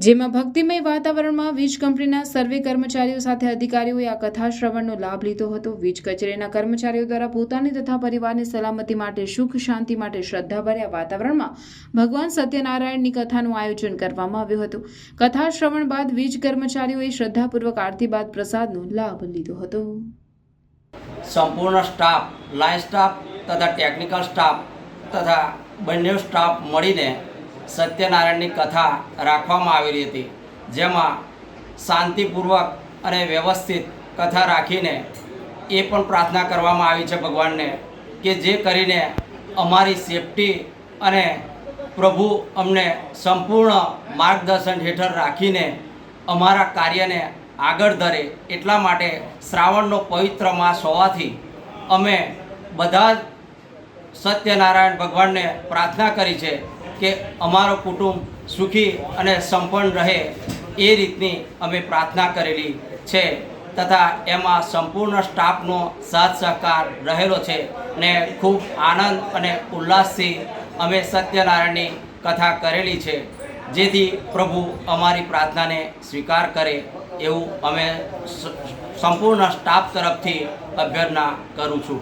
જેમાં ભક્તિમય વાતાવરણમાં વીજ કંપનીના સર્વે કર્મચારીઓ સાથે અધિકારીઓએ આ કથા શ્રવણનો લાભ લીધો હતો। વીજ કચેરીના કર્મચારીઓ દ્વારા પોતાની તથા પરિવારની સલામતી માટે, સુખ શાંતિ માટે શ્રદ્ધાભર્યા વાતાવરણમાં ભગવાન સત્યનારાયણની કથાનું આયોજન કરવામાં આવ્યું હતું। કથા શ્રવણ બાદ વીજ કર્મચારીઓએ શ્રદ્ધાપૂર્વક આરતી બાદ પ્રસાદનો લાભ લીધો હતો। संपूर्ण स्टाफ, लाइन स्टाफ तथा टेक्निकल स्टाफ तथा बंने स्टाफ मळीने सत्यनारायणनी कथा राखवामां आवेली हती, जेमां शांतिपूर्वक अने व्यवस्थित कथा राखीने ए पण प्रार्थना करवामां आवी छे भगवानने के जे करीने अमारी सेफ्टी अने प्रभु अमने संपूर्ण मार्गदर्शन हेठळ राखीने अमारा कार्यने આગળ ધરે એટલા માટે શ્રાવણનો પવિત્ર માસ હોવાથી અમે બધા સત્યનારાયણ ભગવાનને પ્રાર્થના કરી છે કે અમારો કુટુંબ સુખી અને સંપન્ન રહે એ રીતની અમે પ્રાર્થના કરેલી છે તથા એમાં સંપૂર્ણ સ્ટાફનો સાથ સહકાર રહેલો છે અને ખૂબ આનંદ અને ઉલ્લાસથી અમે સત્યનારાયણની કથા કરેલી છે, જેથી પ્રભુ અમારી પ્રાર્થનાને સ્વીકાર કરે એવું અમે સંપૂર્ણ સ્ટાફ તરફથી અભ્યર્થના કરું છું।